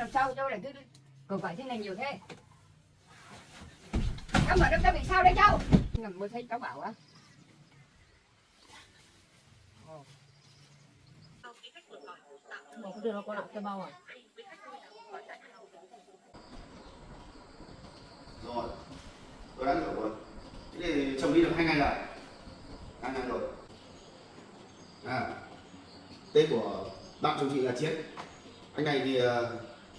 làm sao cháu lại cứ cầu phải thế này nhiều thế? Cháu mở đâm cháu bị sao đấy cháu? Nằm mơ thấy cháu bảo á. Một cái nó có lại cho bao à? Rồi, tôi đã hiểu rồi. Thế thì chồng đi được 2 ngày rồi. 2 ngày rồi. Tên của bạn chồng chị là Chiến. Anh này thì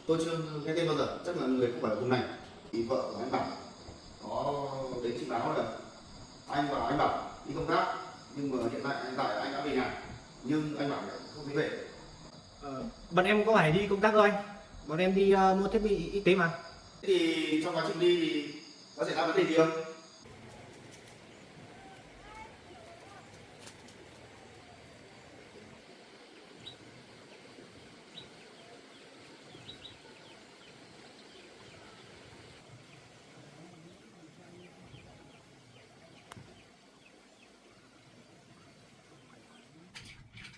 tôi chưa nghe tên bao giờ, chắc là người không phải ở vùng này. Thì vợ của anh Bảo có đến trình báo là anh Bảo đi công tác, nhưng mà hiện tại anh đã về nhà, nhưng anh Bảo lại không thấy về. Bọn em có phải đi công tác đâu anh? Bọn em đi mua thiết bị y tế mà. Thế thì trong quá trình đi thì có xảy ra vấn đề gì không?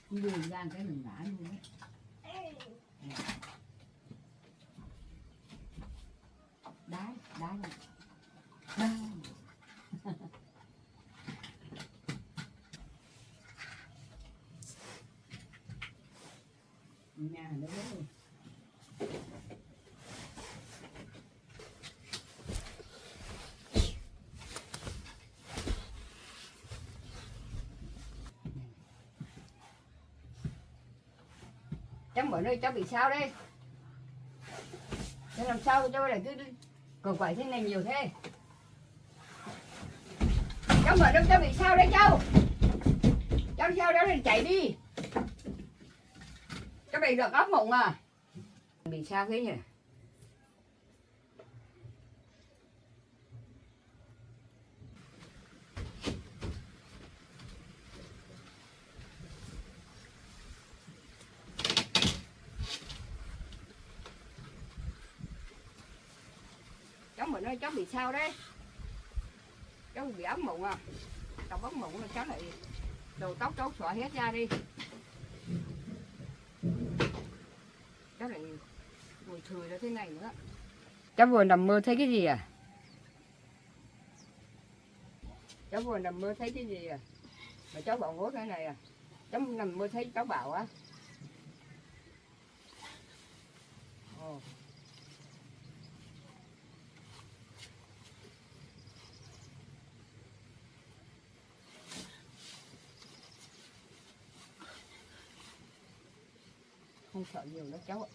Đường ra cái mình ngã luôn đấy. Đá rồi. Đá. Nhà nó đấy. Cháu mở nơi cháu bị sao đây? Cháu làm sao cháu lại cứ cầu quậy thế này nhiều thế? Cháu mở nơi cháu bị sao đấy cháu? Cháu sao đó thì chạy đi. Cháu bị được óc mộng à? Bị sao thế nhỉ? Cháu mở nơi cháu bị sao đấy? Cháu bị óc mộng à? Cháu óc mộng là cháu lại đầu tóc cháu xõa hết ra đi. Cháu lại ngồi thừ ra thế này nữa. Cháu vừa nằm mơ thấy cái gì à? Cháu vừa nằm mơ thấy cái gì à? Mà cháu bảo ngố cái này à? Cháu nằm mơ thấy cháu bảo á. Ồ. Không sợ nhiều đó cháu ạ.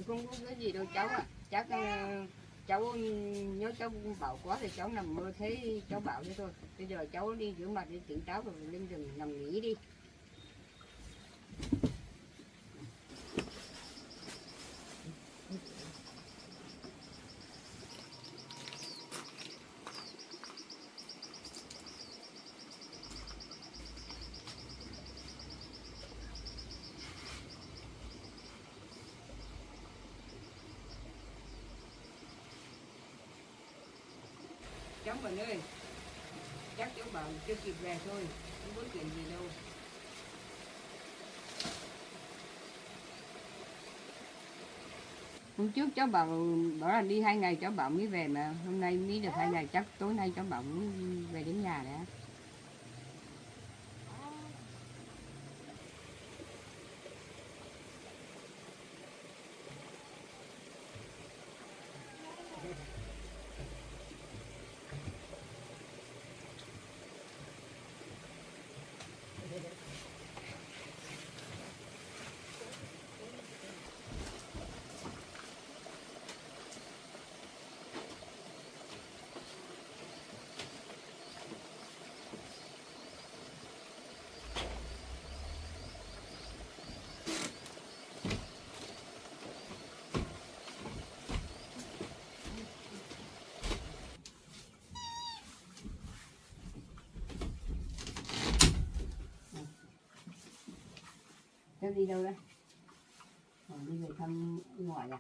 Không có cái gì đâu cháu ạ. Cháu nhớ cháu bảo quá thì cháu nằm mơ thấy cháu bảo thế thôi. Bây giờ cháu đi rửa mặt đi tỉnh táo rồi lên giường nằm nghỉ đi. Cháu Bình ơi, chắc cháu bảo chưa kịp về thôi, không có chuyện gì đâu. Hôm trước cháu bảo là đi 2 ngày, cháu bảo mới về mà hôm nay mới được 2 ngày, chắc tối nay cháu bảo muốn về đến nhà đã. đi đâu đấy? Đi về thăm ngoại à?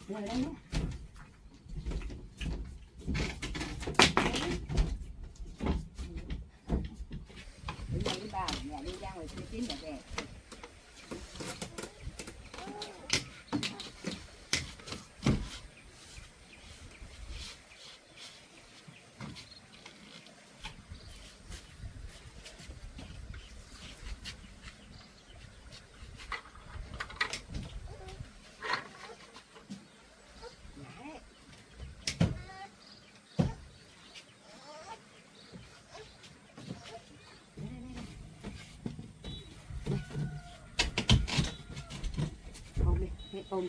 Rồi đấy nhé. Bây giờ đi bà mẹ đi ra ngoài chơi tím về. Ôm đi, ôm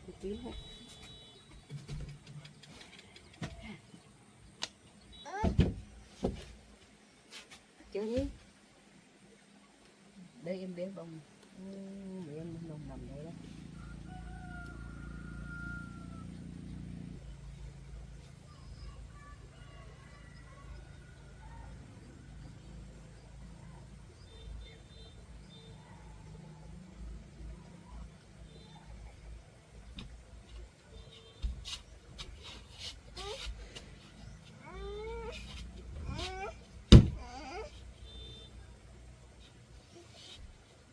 một tí thôi. Chơi đi. Đây em bé bông. Em bông nằm đây đó.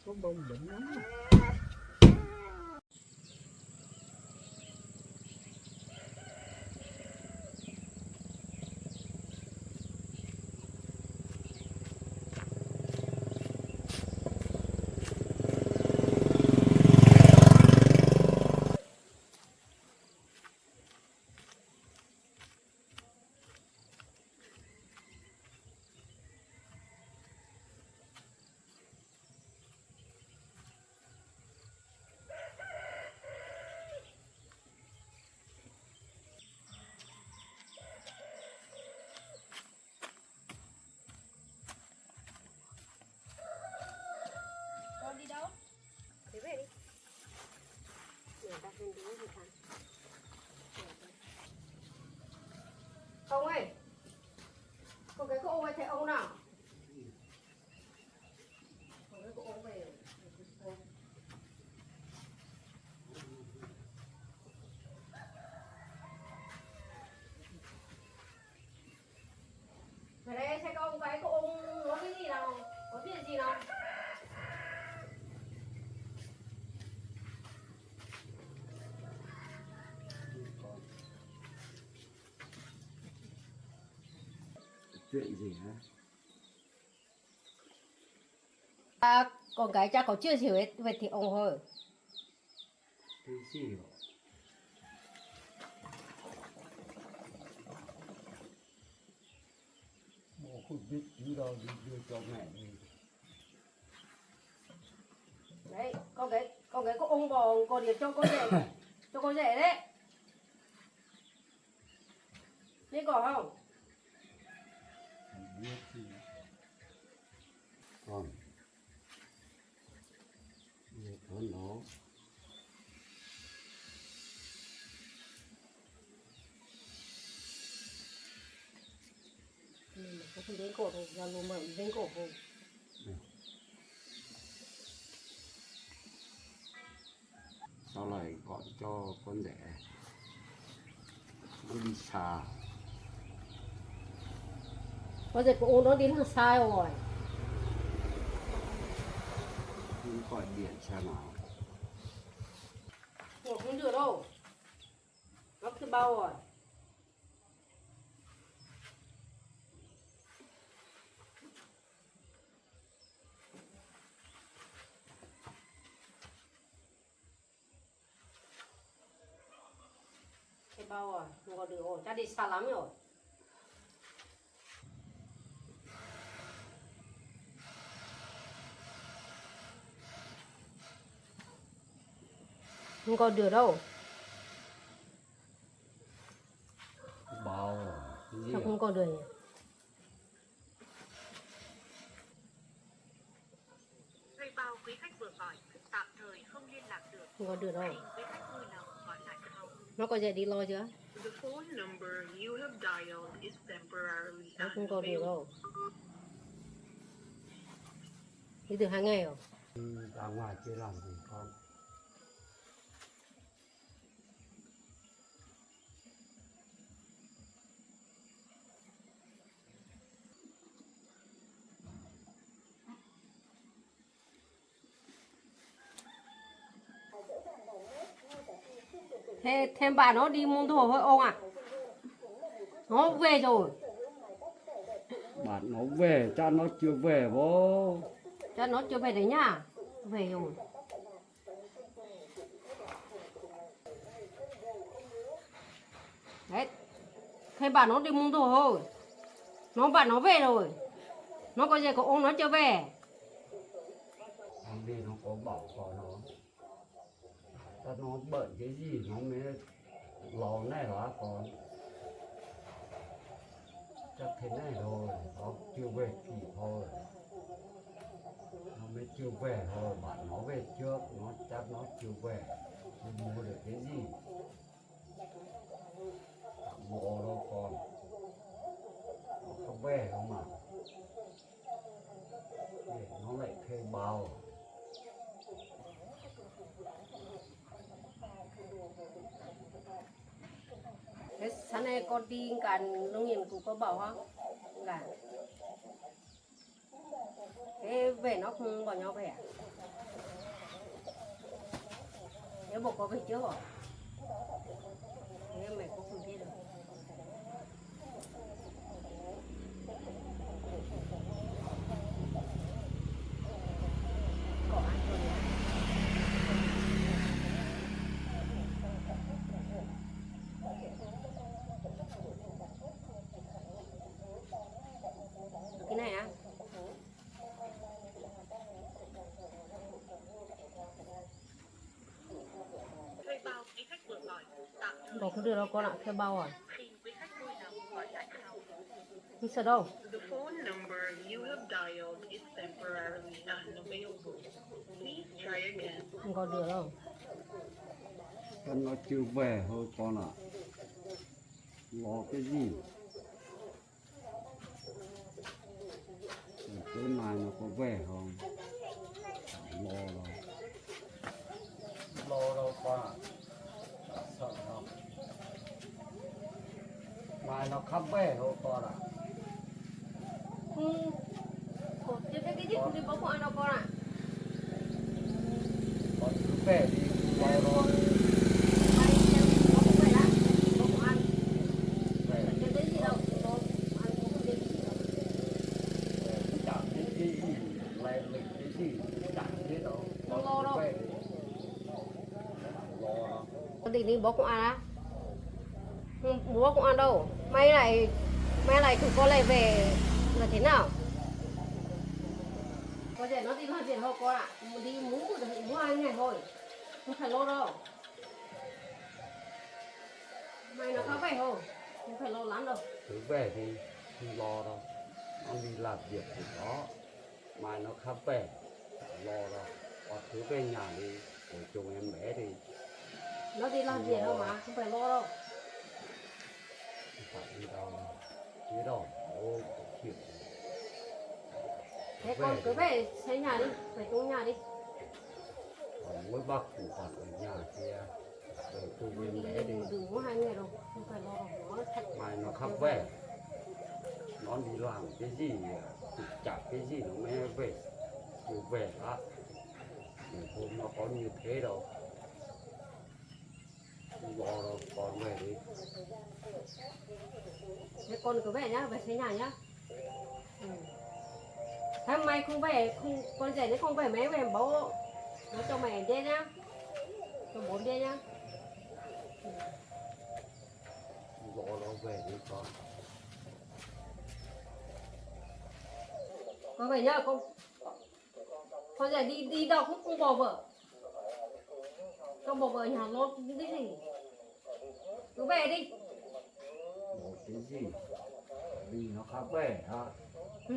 Có bông đỉnh lắm. Con đi đâu? Thế về đi. Người ta không đúng gì thằng. Ông ơi, có cái cô ơi thấy ông nào? Có cái cô ông về. Về đây xem ông cái cô ông có cái gì nào? Có chuyện gì nào? Chuyện gì hả? Con gái cha có chưa hiểu hết về thì ông thôi. Cái gì hả? Bố không biết chứ đâu đi đưa cho mẹ đi. Đấy, con gái có ông bò còn điện cho con rể. Cho con rể đấy. Biết có không? Không biết gì. Con nghe con nó Có khi đến cổ rồi, ra lùm mở đến cổ rồi. sau này gọi cho con rể nó đi xa, Con rể của ông nó đến là sai rồi. không gọi điện xem nào. Ủa, không được đâu. Nó cứ bao rồi. Cái bao rồi, không có được rồi, cha đi xa lắm rồi. Không còn được đâu. Bao cái gì Sao hả? không còn được nhỉ? Thuê bao quý khách vừa gọi tạm thời không liên lạc được. Không còn được đâu. Quý khách vui lòng gọi lại sau. Nó có dậy đi lo chưa? The phone number you have dialed is temporarily Nó không có được unavailable. đâu. Đi từ 2 ngày rồi. Ra ngoài chưa làm gì con. Thế thêm bà nó đi mua đồ thôi ông à? Nó về rồi. Bạn nó về, cha nó chưa về bố. Cho nó chưa về đấy nhá. Về rồi. Đấy. Thế bà nó đi mua đồ thôi. Nó bảo nó về rồi. Nó có gì có ông nó chưa về. Thằng đi nó có bảo con nó. Ta nó bận cái gì nó mới lo này hả con. Chắc thế này rồi, nó chưa về thì thôi. Nó mới chưa về thôi, bạn nó về trước, nó chắc nó chưa về. Chưa mua được cái gì. Tạm bộ đâu con. Nó không về không mà. Để nó lại thuê bao. Thế sáng nay con đi cả nông nghiệp cũng có bảo không? Cả. Thế về nó không bảo nhau về à? Thế bộ có về trước rồi. Thế mày cũng không biết được. Có ăn rồi nhá. Cái này á? Thuê bao quý khách vừa gọi tạm thời Bỏ không được đâu con ạ, theo bao à? xin quý khách vui lòng gọi lại sau. Không sợ đâu. The phone number you have dialed is temporarily unavailable. Please try again. Không có được đâu. Chắc nó chưa về thôi con ạ. Lo cái gì? Tối mai nó có về không? Chẳng lo đâu. Lo đâu con ạ. Chẳng sợ đâu. Mai nó khắp về thôi con ạ. Cổ chưa biết cái gì không đi bốc của anh đâu con ạ. Con cứ về đi, lo đâu. Anh xem bốc của mày đã. Bốc của anh. Về Chưa biết gì đâu. Anh cũng không biết gì đâu. chẳng biết cái gì, lại lịch cái gì, chẳng biết đâu. Không lo đâu. Về đi. Lo đâu. Con định đi bốc của anh á? Không bốc của anh đâu. May này tụi con lại về là thế nào? Có thể nó đi làm việc thôi con ạ. Đi mua 2 ngày thôi. Không phải lo đâu. Mày nó có về thôi. Không phải lo lắm đâu. Cứ về đi, không lo đâu. Nó đi làm việc thì đó. Mai nó khắp về, chẳng lo đâu. Con cứ về nhà đi, của chồng em bé thì Nó đi làm việc đâu mà, không phải lo đâu. không phải đi đâu. Chứ đâu, ô, chuyện. Thế con cứ về xây nhà đi, về trong nhà đi. Còn mỗi bác cũng còn ở nhà kia. Rồi tôi em bé đi. Đừng có 2 ngày đâu, không phải lo đâu. Nó thật. Mai nó khắp về. Nó đi làm cái gì, thì chả cái gì nó mới về. Cứ về á. Ngày hôm nó có như thế đâu. Không lo đâu, con về đi. Thế con cứ về nhá, về xây nhà nhá. Ừ. Thế mày không về, con rể nó không về mấy về bố nó cho mày đi nhá. Cho bố đi nhá. Không lo đâu, về đi con. Con về nhá, con rể đi đâu cũng không bỏ vợ. Không bỏ vợ nhà nó cái gì. Cứ về đi. Một cái gì vì nó khác về hả? Ừ.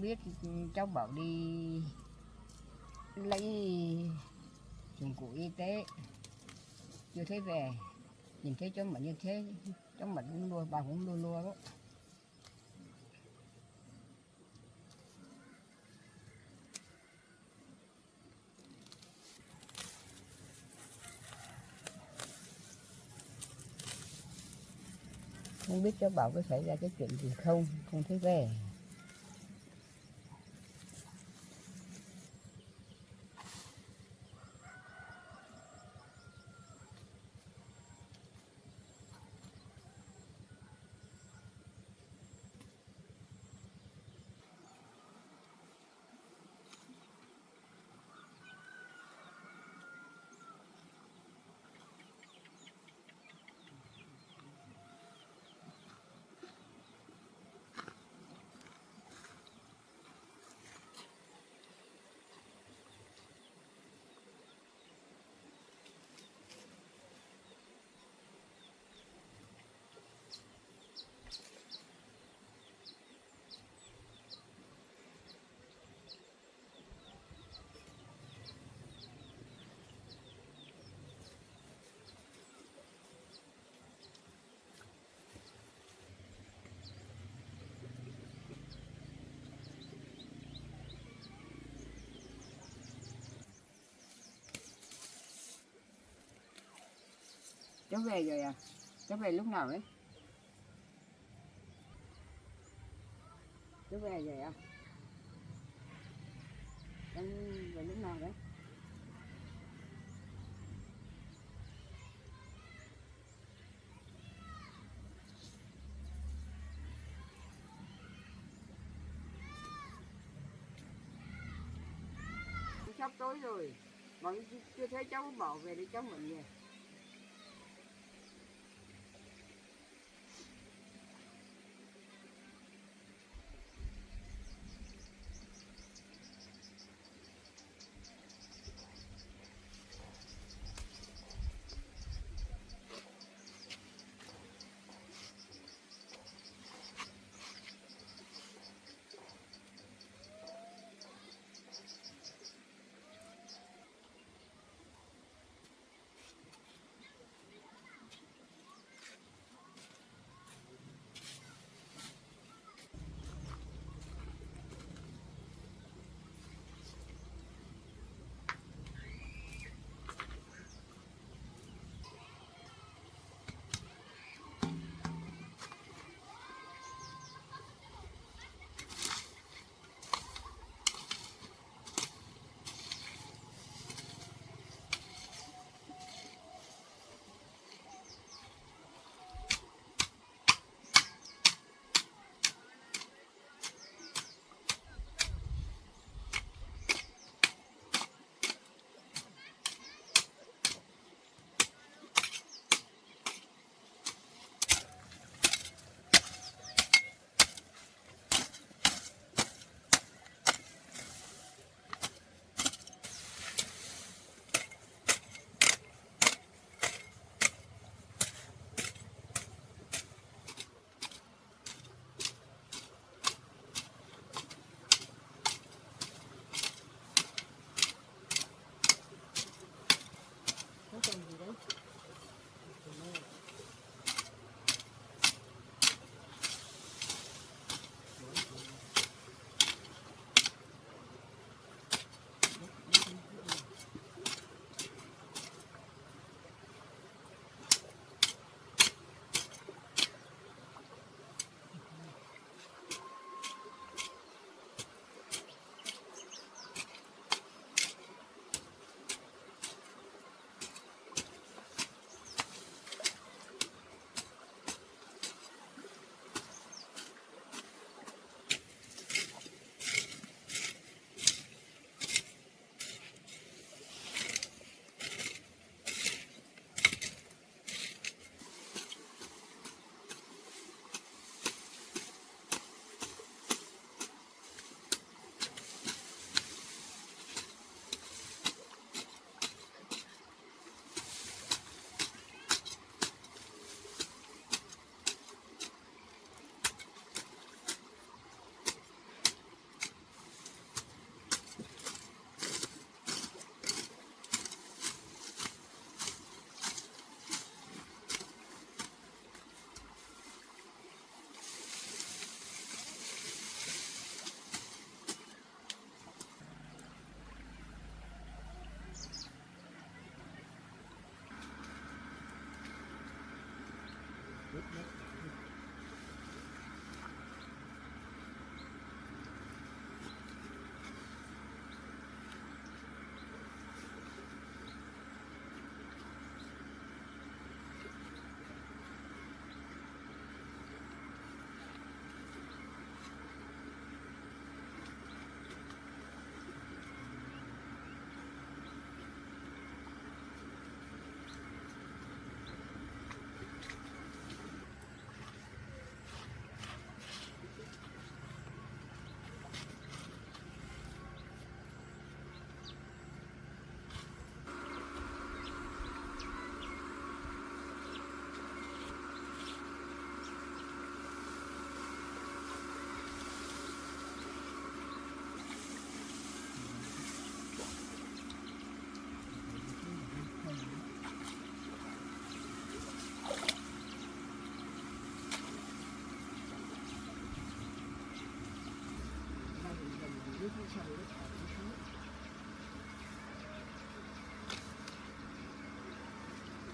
không biết, cháu bảo đi lấy dụng cụ y tế chưa thấy về, nhìn thấy cháu Mận như thế cháu Mận cũng lua, bà cũng lua lua đó. Không biết cháu Bảo có xảy ra cái chuyện gì không, không thấy về. Cháu về rồi à? Cháu về lúc nào đấy? Cháu về rồi à? Cháu về lúc nào đấy? Sắp tối rồi, bọn chưa thấy cháu Bảo về để cháu Mận về. Nó còn gì đấy?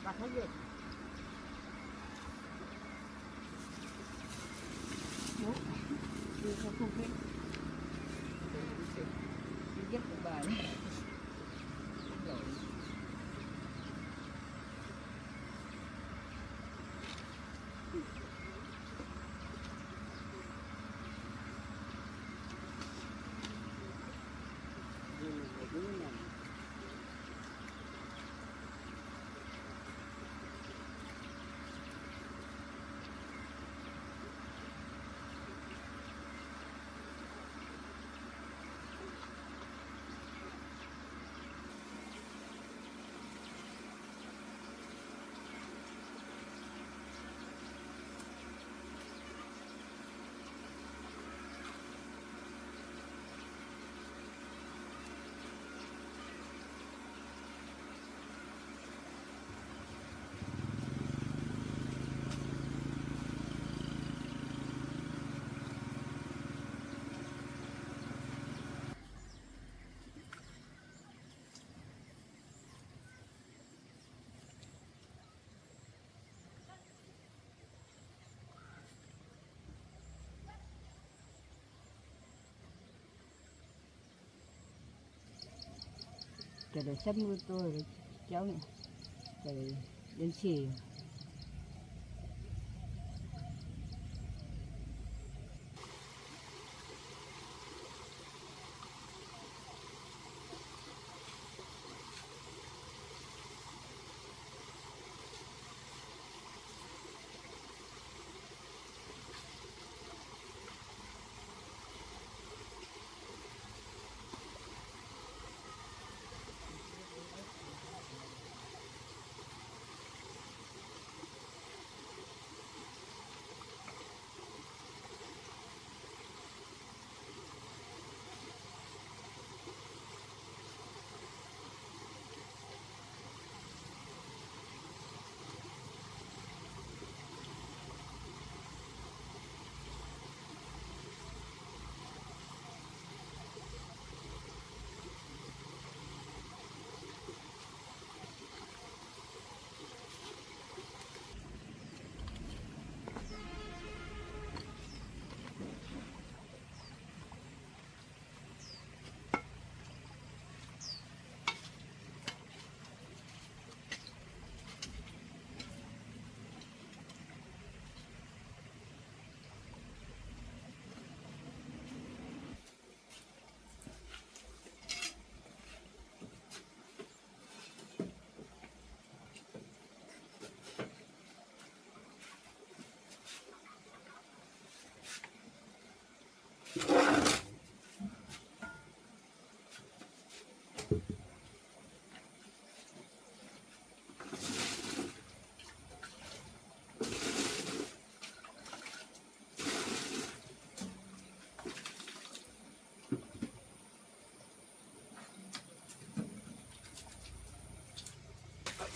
bà thấy gì bố đi không biết đi giúp của bà đấy. Rồi. Cái này sắp nuôi tôi rồi cháu này, cái này đến xì.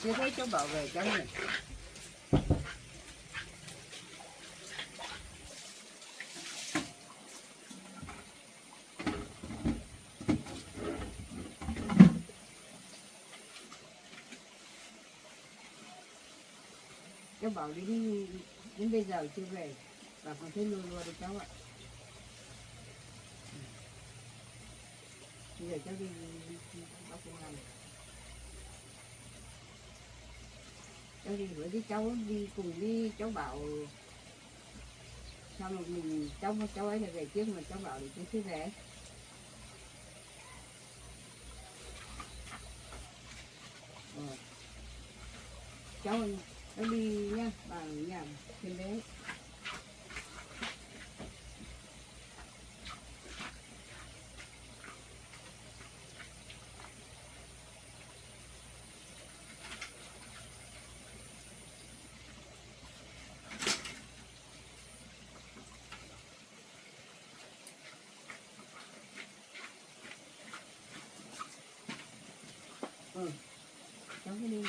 Chưa thấy cháu bảo về cháu này. Cháu bảo đến bây giờ chưa về, bà còn thấy lua lua đấy cháu ạ. Bây giờ cháu đi bác công an. Cháu đi với cái cháu đi cùng đi cháu bảo sao mà mình cháu ấy là về trước mà cháu bảo để cháu chưa về. Cháu đi nhá, bà ở nhà trên đấy. Cháu cứ đi.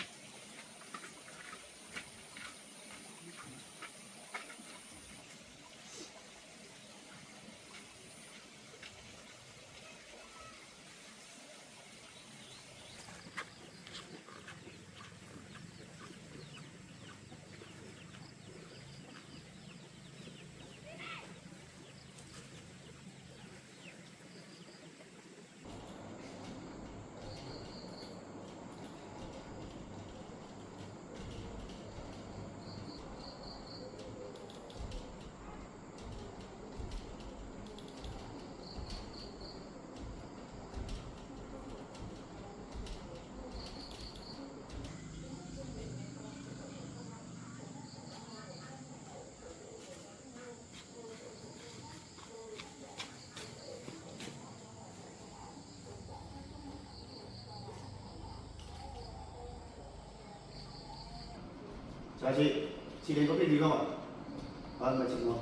Chào chị đến có việc gì không ạ? Vâng, mời chị ngồi.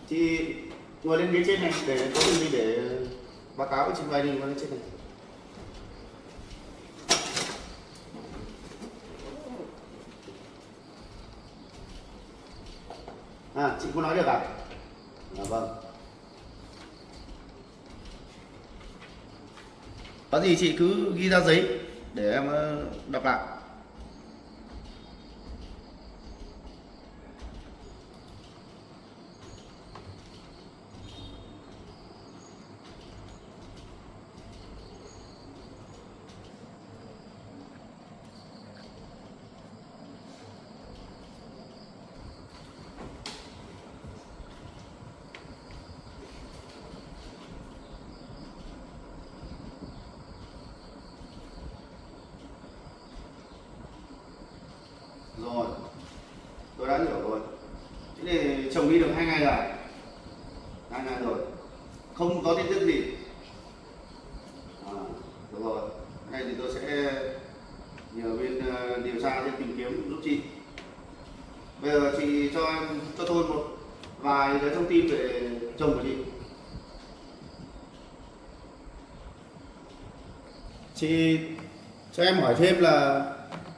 Chị ngồi lên ghế trên này để có gì để báo cáo với trình bày đi, ngồi lên trên này. À, chị có nói được à? À vâng. Có gì chị cứ ghi ra giấy để em đọc lại. Rồi, tôi đã hiểu rồi. Thế thì chồng đi được 2 ngày rồi. 2 ngày rồi. Không có tin tức gì. À, được rồi. Cái này thì tôi sẽ nhờ bên điều tra để tìm kiếm giúp chị. Bây giờ chị cho tôi một vài cái thông tin về chồng của chị. Chị cho em hỏi thêm là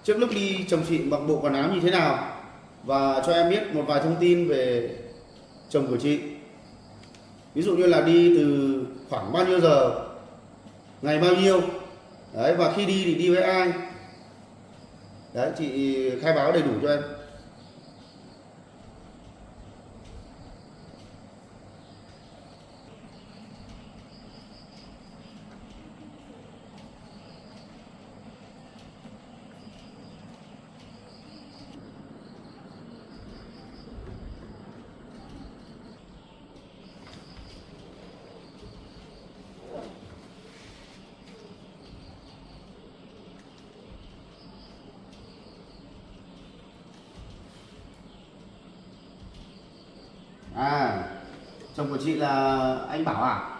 trước lúc đi chồng chị mặc bộ quần áo như thế nào, và cho em biết một vài thông tin về chồng của chị. Ví dụ như là đi từ khoảng bao nhiêu giờ, ngày bao nhiêu, đấy, và khi đi thì đi với ai. Đấy, chị khai báo đầy đủ cho em. À, chồng của chị là anh Bảo à?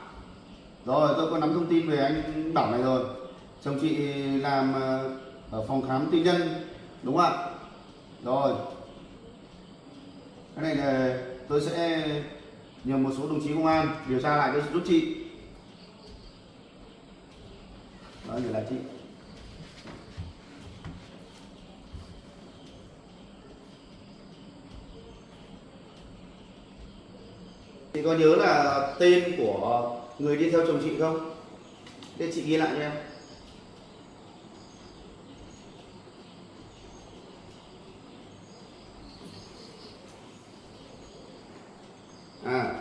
Rồi, tôi có nắm thông tin về anh Bảo này rồi. Chồng chị làm ở phòng khám tư nhân, đúng không ạ? Rồi. Cái này là tôi sẽ nhờ một số đồng chí công an điều tra lại giúp chị. Đó, nhờ lại chị. Chị có nhớ là tên của người đi theo chồng chị không? Tên chị ghi lại cho em. À,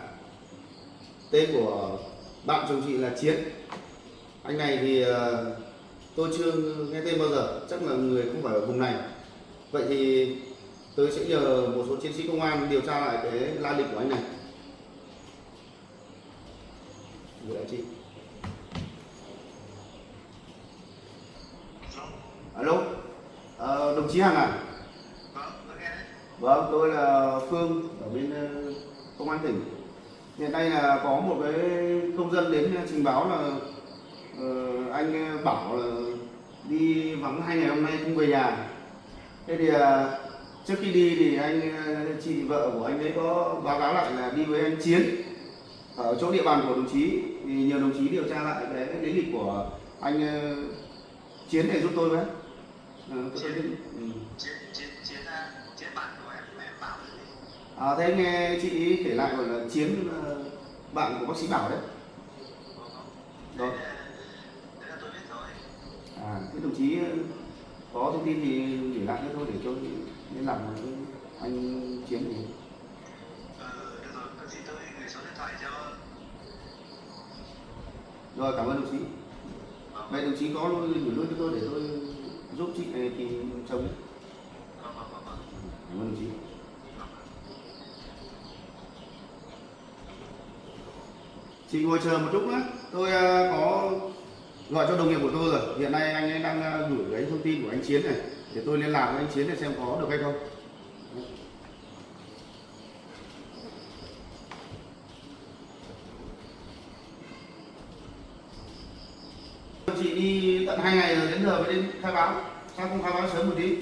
tên của bạn chồng chị là Chiến. Anh này thì tôi chưa nghe tên bao giờ, chắc là người không phải ở vùng này. Vậy thì tôi sẽ nhờ một số chiến sĩ công an điều tra lại cái lai lịch của anh này. Gửi lại chị. Alo, đồng chí Hằng à? Vâng, tôi là Phương ở bên công an tỉnh. Hiện nay là có một cái công dân đến trình báo là anh Bảo là đi vắng 2 ngày hôm nay không về nhà. Thế thì trước khi đi thì chị vợ của anh ấy có báo cáo lại là đi với anh Chiến ở chỗ địa bàn của đồng chí, thì nhờ đồng chí điều tra lại cái lý lịch của anh Chiến để giúp tôi với. Chiến bạn của em Bảo À, thế nghe chị kể lại gọi là Chiến bạn của bác sĩ Bảo đấy. Rồi. Thế là tôi biết rồi. À, thế đồng chí có thông tin thì gửi lại cho tôi để tôi liên lạc với anh Chiến thì. Được rồi, có gì tôi gửi số điện thoại cho. Rồi, cảm ơn đồng chí. Vậy đồng chí có gửi luôn cho tôi để tôi giúp chị này tìm chồng. Cảm ơn đồng chí. Chị ngồi chờ một chút nữa, tôi có gọi cho đồng nghiệp của tôi rồi. Hiện nay anh ấy đang gửi cái thông tin của anh Chiến này để tôi liên lạc với anh Chiến để xem có được hay không. chị đi tận 2 ngày rồi đến giờ mới đến khai báo, sao không khai báo sớm một tí?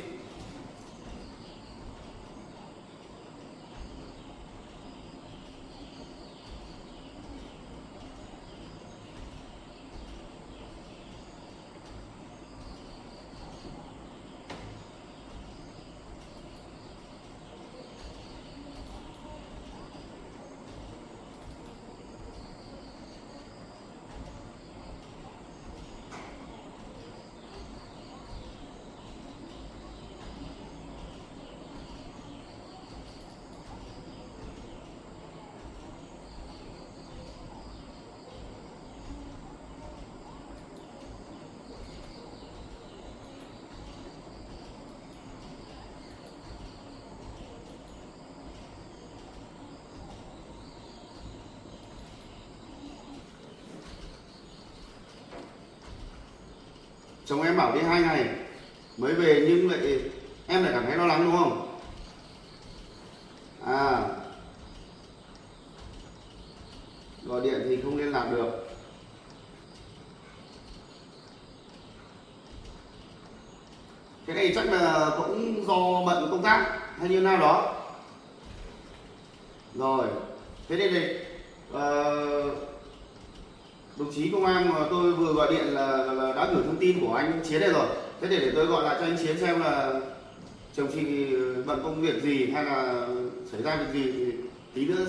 Chồng em bảo đi 2 ngày mới về nhưng lại em lại cảm thấy lo lắng đúng không? À, gọi điện thì không liên lạc được. Cái này chắc là cũng do bận công tác hay như nào đó. Rồi, thế đây này, đồng chí công an mà tôi vừa gọi điện là đã gửi thông tin của anh Chiến đây rồi. Thế để tôi gọi lại cho anh Chiến xem là chồng chị bận công việc gì hay là xảy ra việc gì thì tí nữa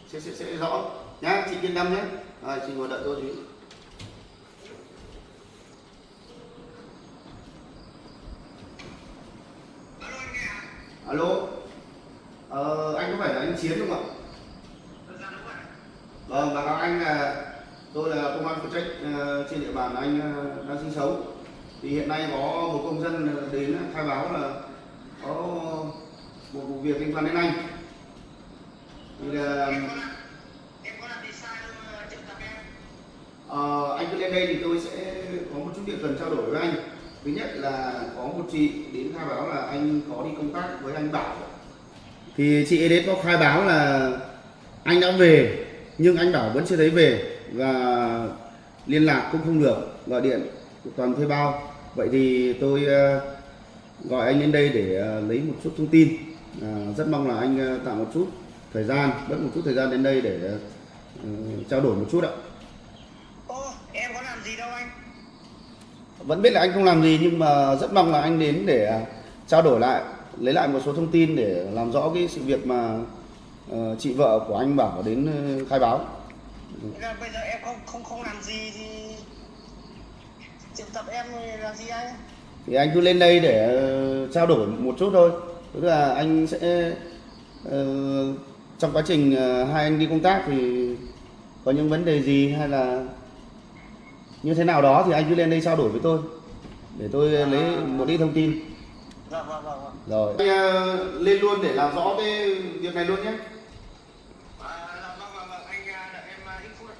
sẽ rõ nhá, chị yên tâm nhé. Chị ngồi đợi tôi tí. Alo, anh có phải là anh Chiến không ạ? Vâng, báo cáo anh là tôi là công an phụ trách trên địa bàn anh đang sinh sống. Thì hiện nay có một công dân đến khai báo là có một vụ việc liên quan đến anh. Thì là Em có làm gì sai đâu triệu tập em? Anh cứ lên đây thì tôi sẽ có một chút việc cần trao đổi với anh. Thứ nhất là có một chị đến khai báo là anh có đi công tác với anh Bảo. Thì chị ấy đến có khai báo là anh đã về nhưng anh Bảo vẫn chưa thấy về và liên lạc cũng không được, gọi điện toàn thuê bao. Vậy thì tôi gọi anh đến đây để lấy một chút thông tin. Rất mong là anh tạo một chút thời gian, bớt một chút thời gian đến đây để trao đổi một chút ạ. Ô, em có làm gì đâu anh. Vẫn biết là anh không làm gì nhưng mà rất mong là anh đến để trao đổi lại, lấy lại một số thông tin để làm rõ cái sự việc mà chị vợ của anh Bảo đến khai báo. Bây giờ em không làm gì thì triệu tập em làm gì anh? Thì anh cứ lên đây để trao đổi một chút thôi. Tức là anh sẽ trong quá trình hai anh đi công tác thì có những vấn đề gì hay là như thế nào đó thì anh cứ lên đây trao đổi với tôi để tôi lấy một ít thông tin. Vâng. Rồi. Anh lên luôn để làm rõ cái việc này luôn nhé. Vâng, anh đợi em ít phút ạ.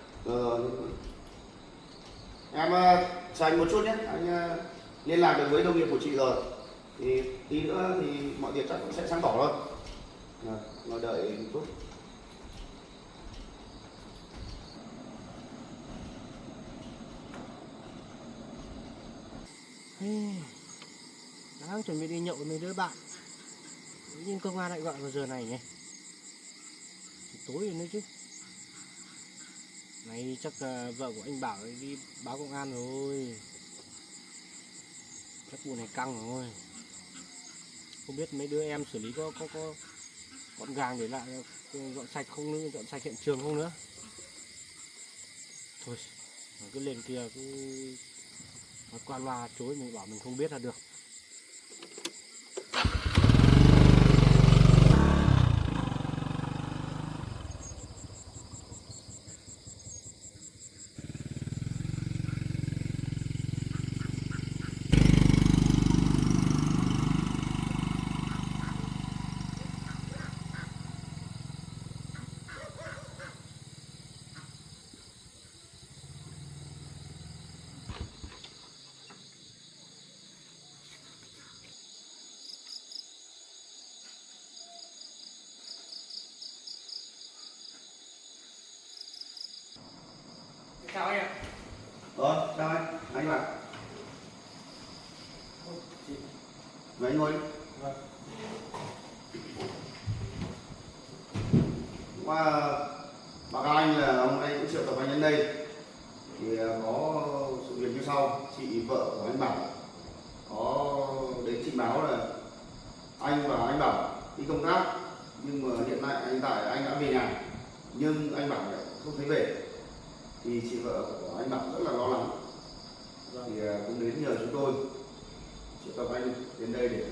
Em chờ anh một chút nhé. Anh liên lạc được với đồng nghiệp của chị rồi. Thì tí nữa thì mọi việc chắc cũng sẽ sáng tỏ thôi. Ngồi đợi một chút. Đang chuẩn bị đi nhậu với mấy đứa bạn, tự nhiên công an lại gọi vào giờ này nhỉ? Tối rồi nữa chứ. Này chắc vợ của anh Bảo ấy đi báo công an rồi. Chắc vụ này căng rồi. Không biết mấy đứa em xử lý có gọn gàng để lại dọn sạch không nữa, dọn sạch hiện trường không nữa. Thôi, mình cứ lên kia cứ nói qua loa chối mình bảo mình không biết là được. Rồi, chào anh bảo. Mấy ngồi đi. Qua báo cáo anh là hôm nay cũng triệu tập anh đến đây thì có sự việc như sau. Chị vợ của anh Bảo có đến trình báo là anh và anh Bảo đi công tác, nhưng mà hiện tại anh đã về nhà nhưng anh Bảo lại không thấy về, thì chị vợ của anh Bảo rất là lo lắng thì cũng đến nhờ chúng tôi triệu tập anh đến đây để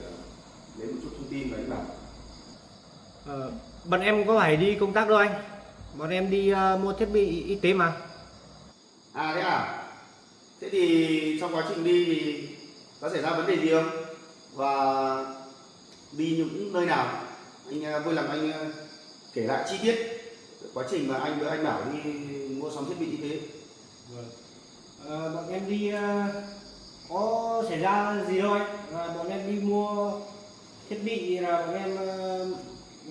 lấy một chút thông tin về anh Bảo. Bọn em có phải đi công tác đâu anh, bọn em đi mua thiết bị y tế mà. À thế à? Thế thì trong quá trình đi thì có xảy ra vấn đề gì không? Và đi những nơi nào? Anh vui lòng anh kể lại chi tiết quá trình mà anh với anh Bảo đi mua sắm thiết bị y tế. Bọn em đi có xảy ra gì đâu anh, bọn em đi mua thiết bị là bọn em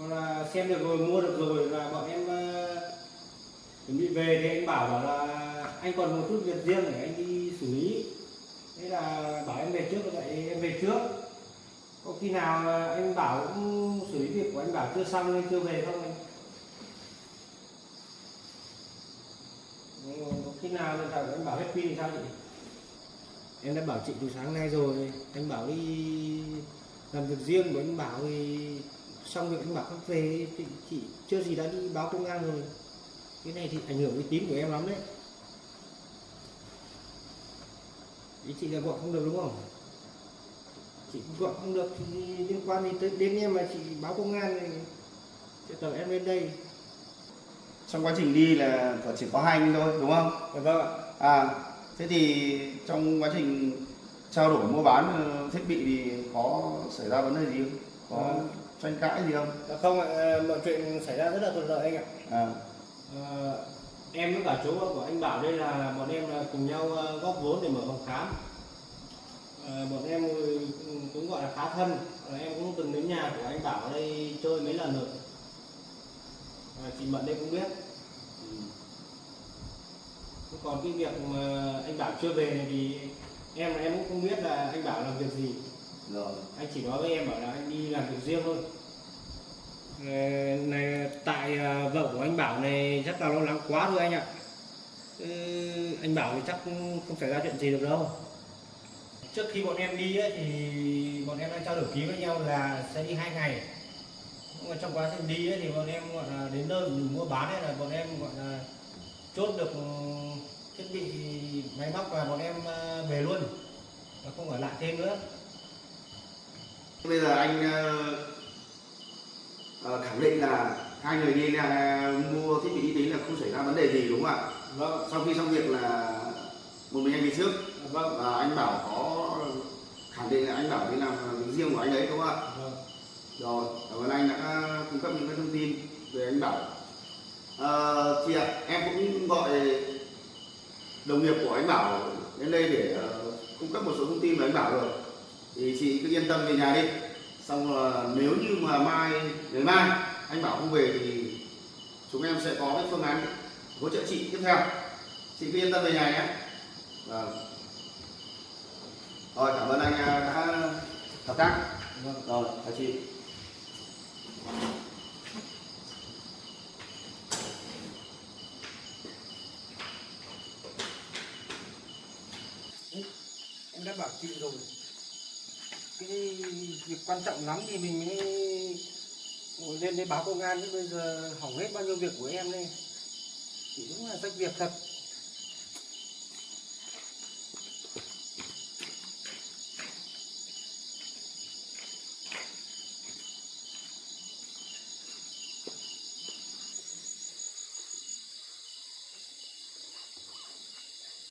là xem được rồi, mua được rồi là bọn em chuẩn bị về thì anh bảo là anh còn một chút việc riêng để anh đi xử lý, thế là bảo em về trước, vậy em về trước. Có khi nào anh Bảo cũng xử lý việc của anh Bảo chưa xong nên chưa về không anh? Có khi nào là anh Bảo hết pin thì sao chị? Em đã bảo chị từ sáng nay rồi, anh Bảo đi làm việc riêng của anh Bảo thì xong việc anh Bảo không về thì chị chưa gì đã đi báo công an rồi. Cái này thì ảnh hưởng uy tín của em lắm đấy. Ý chị là gọi không được đúng không? Chị gọi không được thì liên quan gì tới đến em mà chị báo công an thì triệu tập em lên đây. Trong quá trình đi là chỉ có hai anh thôi đúng không? Vâng ạ. À, thế thì trong quá trình trao đổi mua bán thiết bị thì có xảy ra vấn đề gì không? Có tranh cãi gì không? Không ạ, mọi chuyện xảy ra rất là thuận lợi anh ạ. À. Em với cả chú của anh Bảo đây là bọn em là cùng nhau góp vốn để mở phòng khám. Bọn em cũng gọi là khá thân, em cũng từng đến nhà của anh Bảo ở đây chơi mấy lần rồi. Chị Mận đây cũng biết. Còn cái việc mà anh Bảo chưa về này thì em cũng không biết là anh Bảo làm việc gì. Rồi. Anh chỉ nói với em bảo là anh đi làm việc riêng thôi. Này tại vợ của anh Bảo này rất là lo lắng quá thôi anh ạ. Anh Bảo thì chắc không xảy ra chuyện gì được đâu. Trước khi bọn em đi ấy, thì bọn em đã trao đổi ký với nhau là sẽ đi 2 ngày. Nhưng mà trong quá trình đi ấy, thì bọn em gọi là đến nơi mình mua bán ấy là bọn em gọi là chốt được thiết bị máy móc và bọn em về luôn, và không ở lại thêm nữa. Bây giờ anh khẳng định là hai người đi là mua thiết bị y tế là không xảy ra vấn đề gì đúng không ạ? Vâng. Sau khi xong việc là một mình anh đi trước. Vâng. Và anh Bảo có khẳng định là anh Bảo đi làm việc riêng của anh đấy đúng không ạ? Vâng. Rồi, cảm ơn anh đã cung cấp những cái thông tin về anh Bảo. Chị ạ, em cũng gọi đồng nghiệp của anh Bảo đến đây để cung cấp một số thông tin về anh Bảo rồi. Thì chị cứ yên tâm về nhà đi. Xong là nếu như mà ngày mai anh Bảo không về thì chúng em sẽ có cái phương án hỗ trợ chị tiếp theo. Chị cứ yên tâm về nhà nhé. Rồi, cảm ơn anh đã hợp tác. Rồi, chào chị. Em đã bảo chị rồi, cái việc quan trọng lắm thì mình mới lên đây báo công an, chứ bây giờ hỏng hết bao nhiêu việc của em đây. Chị đúng là rách việc thật.